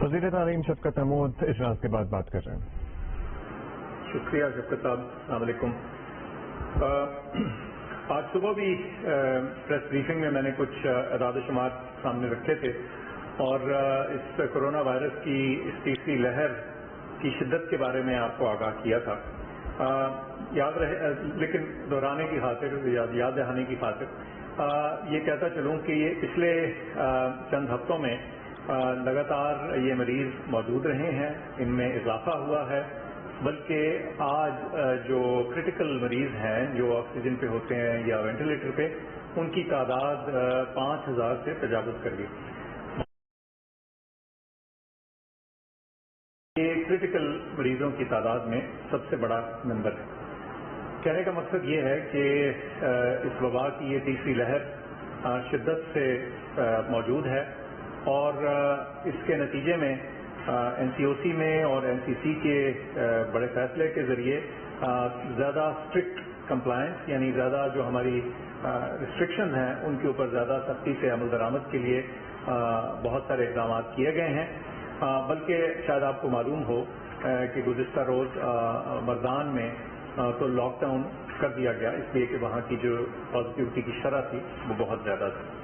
وزیر تعلیم شفقت محمود اجلاس کے بعد بات کر رہے ہیں. شکریہ شفقت صاحب، السلام علیکم. آج صبح بھی پریس بریفنگ میں نے کچھ اعداد و شمار سامنے رکھے تھے اور اس کرونا وائرس کی اس تیسری لہر کی شدت کے بارے میں آپ کو آگاہ کیا تھا. یاد رہے، لیکن دہرانے کی خاطر، یاد دہانی کی خاطر یہ کہتا چلوں کہ یہ پچھلے چند ہفتوں میں لگاتار یہ مریض موجود رہے ہیں، ان میں اضافہ ہوا ہے، بلکہ آج جو کرٹیکل مریض ہیں جو آکسیجن پہ ہوتے ہیں یا وینٹیلیٹر پہ، ان کی تعداد 5000 سے تجاوز کر گئی. یہ کرٹیکل مریضوں کی تعداد میں سب سے بڑا نمبر ہے. کہنے کا مقصد یہ ہے کہ اس وبا کی یہ تیسری لہر شدت سے موجود ہے اور اس کے نتیجے میں این سی او سی میں اور این سی سی کے بڑے فیصلے کے ذریعے زیادہ اسٹرکٹ کمپلائنس، یعنی زیادہ جو ہماری ریسٹرکشنز ہیں ان کے اوپر زیادہ سختی سے عمل درآمد کے لیے بہت سارے اقدامات کیے گئے ہیں. بلکہ شاید آپ کو معلوم ہو کہ گزشتہ روز مردان میں تو لاک ڈاؤن کر دیا گیا، اس لیے کہ وہاں کی جو پازیٹیوٹی کی شرح تھی وہ بہت زیادہ تھی.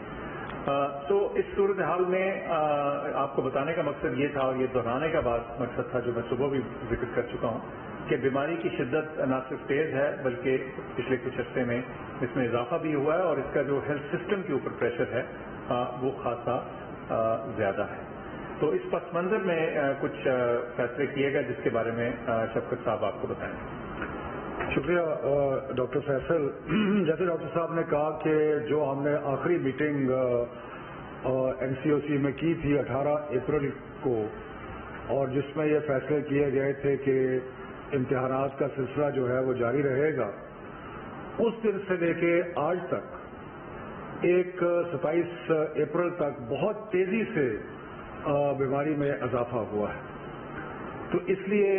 تو اس صورتحال میں آپ کو بتانے کا مقصد یہ تھا اور یہ دہرانے کا مقصد تھا جو میں صبح بھی ذکر کر چکا ہوں کہ بیماری کی شدت نہ صرف تیز ہے بلکہ پچھلے کچھ عرصے میں اس میں اضافہ بھی ہوا ہے اور اس کا جو ہیلتھ سسٹم کے اوپر پریشر ہے وہ خاصا زیادہ ہے. تو اس پس منظر میں کچھ فیصلے کیے گئے جس کے بارے میں شفقت صاحب آپ کو بتائیں. شکریہ ڈاکٹر فیصل. جیسے ڈاکٹر صاحب نے کہا کہ جو ہم نے آخری میٹنگ این سی او سی میں کی تھی 18 اپریل کو اور جس میں یہ فیصلے کیے گئے تھے کہ امتحانات کا سلسلہ جو ہے وہ جاری رہے گا، اس دن سے لے کے آج تک 27 اپریل تک بہت تیزی سے بیماری میں اضافہ ہوا ہے. تو اس لیے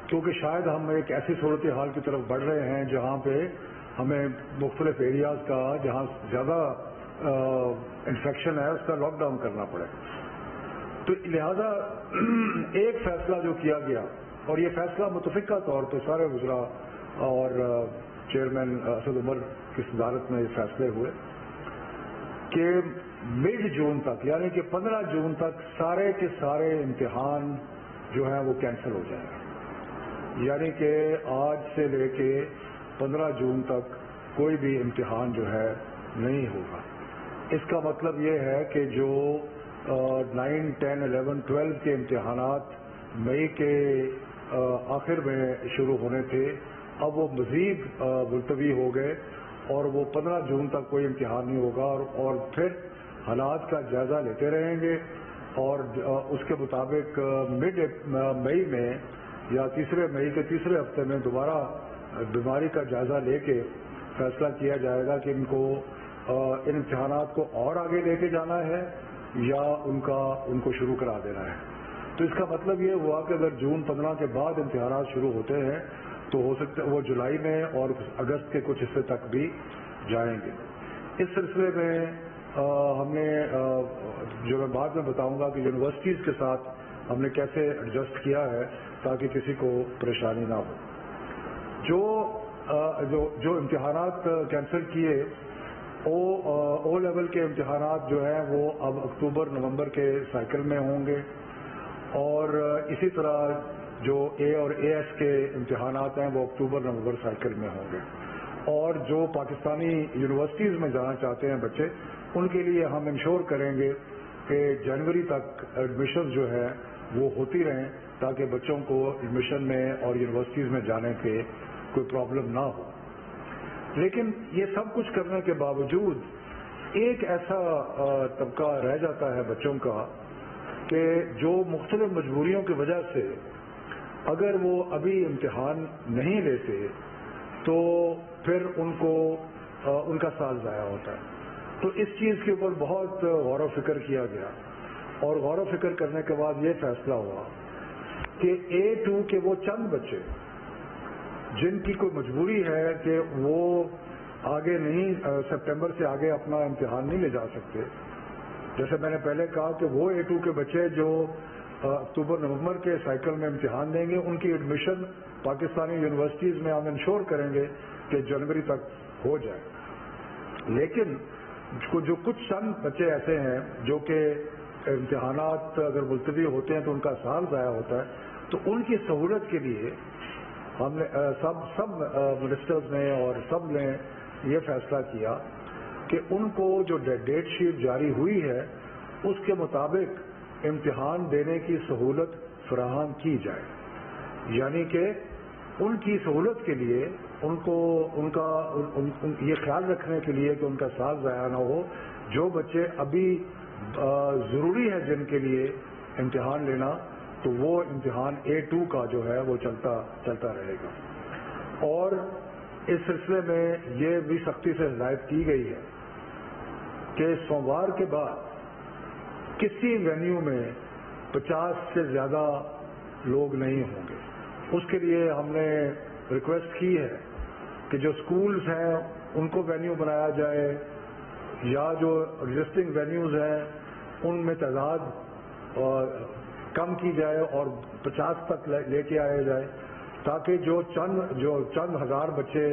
کیونکہ شاید ہم ایک ایسی صورتحال کی طرف بڑھ رہے ہیں جہاں پہ ہمیں مختلف ایریاز کا جہاں زیادہ انفیکشن ہے اس کا لاک ڈاؤن کرنا پڑے، تو لہذا ایک فیصلہ جو کیا گیا اور یہ فیصلہ متفقہ طور پہ سارے وزراء اور چیئرمین اسد عمر کی صدارت میں یہ فیصلے ہوئے کہ مڈ جون تک، یعنی کہ 15 جون تک سارے کے سارے امتحان جو ہیں وہ کینسل ہو جائیں گے. یعنی کہ آج سے لے کے 15 جون تک کوئی بھی امتحان جو ہے نہیں ہوگا. اس کا مطلب یہ ہے کہ جو 9, 10, 11, 12 کے امتحانات مئی کے آخر میں شروع ہونے تھے اب وہ مزید ملتوی ہو گئے اور وہ 15 جون تک کوئی امتحان نہیں ہوگا اور پھر حالات کا جائزہ لیتے رہیں گے اور اس کے مطابق مڈ مئی میں یا مئی کے تیسرے ہفتے میں دوبارہ بیماری کا جائزہ لے کے فیصلہ کیا جائے گا کہ ان امتحانات کو اور آگے لے کے جانا ہے یا ان کو شروع کرا دینا ہے. تو اس کا مطلب یہ ہوا کہ اگر جون 15 کے بعد امتحانات شروع ہوتے ہیں تو ہو سکتا ہے وہ جولائی میں اور اگست کے کچھ حصے تک بھی جائیں گے. اس سلسلے میں ہم نے جو میں بعد میں بتاؤں گا کہ یونیورسٹیز کے ساتھ ہم نے کیسے ایڈجسٹ کیا ہے تاکہ کسی کو پریشانی نہ ہو. جو امتحانات کینسل کیے او لیول کے امتحانات جو ہیں وہ اب اکتوبر نومبر کے سائیکل میں ہوں گے اور اسی طرح جو اے اور اے ایس کے امتحانات ہیں وہ اکتوبر نومبر سائیکل میں ہوں گے. اور جو پاکستانی یونیورسٹیز میں جانا چاہتے ہیں بچے ان کے لیے ہم انشور کریں گے کہ جنوری تک ایڈمیشن جو ہے وہ ہوتی رہیں تاکہ بچوں کو ایڈمیشن میں اور یونیورسٹیز میں جانے کے کوئی پرابلم نہ ہو. لیکن یہ سب کچھ کرنے کے باوجود ایک ایسا طبقہ رہ جاتا ہے بچوں کا کہ جو مختلف مجبوریوں کی وجہ سے اگر وہ ابھی امتحان نہیں لیتے تو پھر ان کا سال ضائع ہوتا ہے. تو اس چیز کے اوپر بہت غور و فکر کیا گیا اور غور و فکر کرنے کے بعد یہ فیصلہ ہوا کہ A2 کے وہ چند بچے جن کی کوئی مجبوری ہے کہ وہ آگے نہیں سپٹمبر سے آگے اپنا امتحان نہیں لے جا سکتے جیسے میں نے پہلے کہا کہ وہ A2 کے بچے جو اکتوبر نومبر کے سائیکل میں امتحان دیں گے ان کی ایڈمیشن پاکستانی یونیورسٹیز میں ہم انشور کریں گے کہ جنوری تک ہو جائے، لیکن جو کچھ چند بچے ایسے ہیں جو کہ امتحانات اگر ملتوی ہوتے ہیں تو ان کا سال ضائع ہوتا ہے، تو ان کی سہولت کے لیے ہم نے سب منسٹرز نے اور سب نے یہ فیصلہ کیا کہ ان کو جو ڈیٹ شیٹ جاری ہوئی ہے اس کے مطابق امتحان دینے کی سہولت فراہم کی جائے، یعنی کہ ان کی سہولت کے لیے ان کو یہ خیال رکھنے کے لیے کہ ان کا سال ضائع نہ ہو، جو بچے ابھی ضروری ہے جن کے لیے امتحان لینا تو وہ امتحان A2 کا جو ہے وہ چلتا رہے گا۔ اور اس سلسلے میں یہ بھی سختی سے ہدایت کی گئی ہے کہ سوموار کے بعد کسی وینیو میں 50 سے زیادہ لوگ نہیں ہوں گے۔ اس کے لیے ہم نے ریکویسٹ کی ہے کہ جو سکولز ہیں ان کو وینیو بنایا جائے یا جو ایگزسٹنگ وینیوز ہیں ان میں تعداد کم کی جائے اور 50 تک لے کے آیا جائے، تاکہ جو چند ہزار بچے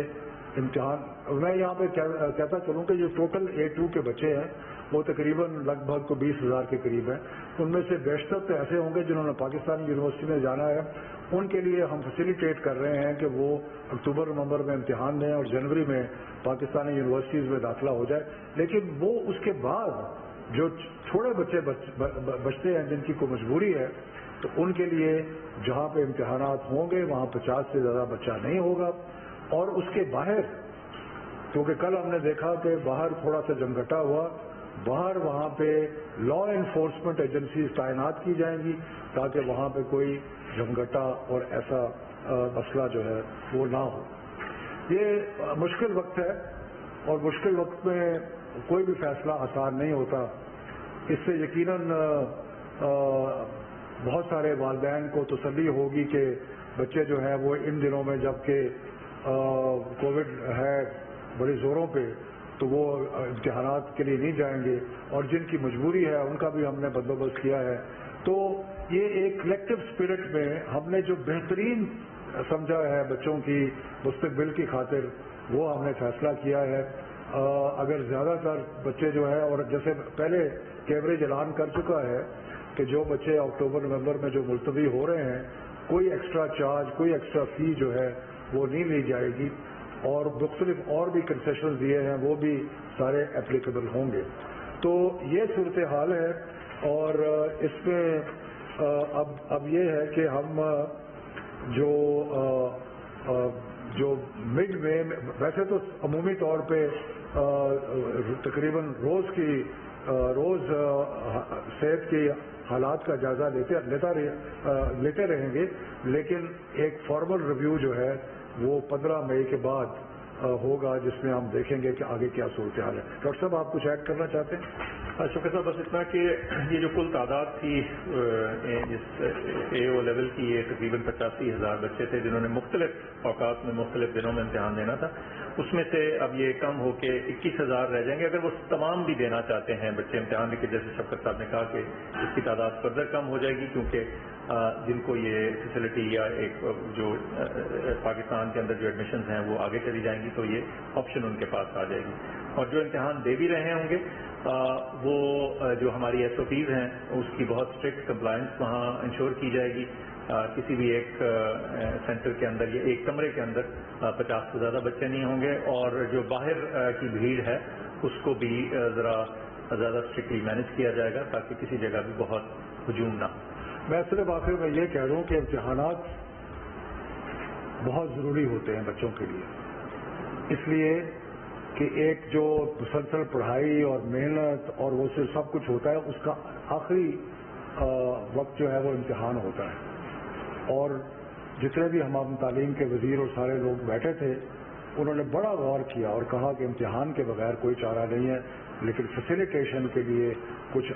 امتحان، میں یہاں پہ کہتا چلوں کہ جو ٹوٹل A2 کے بچے ہیں وہ تقریباً لگ بھگ کو 20,000 کے قریب ہیں، ان میں سے بیشتر تو ایسے ہوں گے جنہوں نے پاکستانی یونیورسٹی میں جانا ہے، ان کے لیے ہم فیسیلیٹیٹ کر رہے ہیں کہ وہ اکتوبر نومبر میں امتحان دیں اور جنوری میں پاکستانی یونیورسٹیز میں داخلہ ہو جائے۔ لیکن وہ اس کے بعد جو تھوڑے بچے بچتے ہیں جن کی کوئی مجبوری ہے تو ان کے لیے جہاں پہ امتحانات ہوں گے وہاں 50 سے زیادہ بچہ نہیں ہوگا، اور اس کے باہر کیونکہ کل ہم نے دیکھا کہ باہر تھوڑا سا جمگھٹا ہوا، باہر وہاں پہ لا انفورسمنٹ ایجنسیز تعینات کی جائیں گی تاکہ وہاں پہ کوئی جمگھٹا اور ایسا مسئلہ جو ہے وہ نہ ہو۔ یہ مشکل وقت ہے اور مشکل وقت میں کوئی بھی فیصلہ آسان نہیں ہوتا، اس سے یقیناً بہت سارے والدین کو تسلی ہوگی کہ بچے جو ہیں وہ ان دنوں میں جب کہ کووڈ ہے بڑی زوروں پہ تو وہ امتحانات کے لیے نہیں جائیں گے، اور جن کی مجبوری ہے ان کا بھی ہم نے بندوبست کیا ہے۔ تو یہ ایک کلیکٹو اسپرٹ میں ہم نے جو بہترین سمجھا ہے بچوں کی مستقبل کی خاطر وہ ہم نے فیصلہ کیا ہے۔ اگر زیادہ تر بچے جو ہے، اور جیسے پہلے کیمبرج اعلان کر چکا ہے کہ جو بچے اکتوبر نومبر میں جو ملتوی ہو رہے ہیں کوئی ایکسٹرا چارج، کوئی ایکسٹرا فی جو ہے وہ نہیں لی جائے گی، اور مختلف اور بھی کنسیشن دیے ہیں وہ بھی سارے اپلیکیبل ہوں گے۔ تو یہ صورتحال ہے، اور اس میں اب یہ ہے کہ ہم جو مڈ میں ویسے تو عمومی طور پہ تقریباً روز صحت کی حالات کا جائزہ لیتے رہیں گے، لیکن ایک فارمل ریویو جو ہے وہ 15 مئی کے بعد ہوگا جس میں ہم دیکھیں گے کہ آگے کیا صورتحال ہے۔ ڈاکٹر صاحب آپ کچھ ایڈ کرنا چاہتے ہیں؟ شکریہ صاحب، بس اتنا کہ یہ جو کل تعداد تھی جس AO لیول کی، یہ تقریباً 85,000 بچے تھے جنہوں نے مختلف اوقات میں مختلف دنوں میں امتحان دینا تھا، اس میں سے اب یہ کم ہو کے 21,000 رہ جائیں گے۔ اگر وہ تمام بھی دینا چاہتے ہیں بچے امتحان کے، جیسے شفقت صاحب نے کہا کہ اس کی تعداد فردر کم ہو جائے گی، کیونکہ جن کو یہ فیسلٹی یا ایک جو پاکستان کے اندر جو ایڈمیشنز ہیں وہ آگے چلی جائیں گی تو یہ آپشن ان کے پاس آ جائے گی۔ اور جو امتحان دے بھی رہے ہوں گے وہ جو ہماری SOPs ہیں اس کی بہت اسٹرکٹ کمپلائنس وہاں انشور کی جائے گی۔ کسی بھی ایک سینٹر کے اندر یا ایک کمرے کے اندر 50 سے زیادہ بچے نہیں ہوں گے، اور جو باہر کی بھیڑ ہے اس کو بھی ذرا زیادہ اسٹرکٹلی مینیج کیا جائے گا تاکہ کسی جگہ بھی بہت ہجوم نہ ہو۔ میں صرف آخر میں یہ کہہ دوں کہ امتحانات بہت ضروری ہوتے ہیں بچوں کے لیے، اس لیے کہ ایک جو مسلسل پڑھائی اور محنت اور وہ سے سب کچھ ہوتا ہے، اس کا آخری وقت جو ہے وہ امتحان ہوتا ہے۔ اور جتنے بھی ہم تعلیم کے وزیر اور سارے لوگ بیٹھے تھے انہوں نے بڑا غور کیا اور کہا کہ امتحان کے بغیر کوئی چارہ نہیں ہے، لیکن فیسیلیٹیشن کے لیے کچھ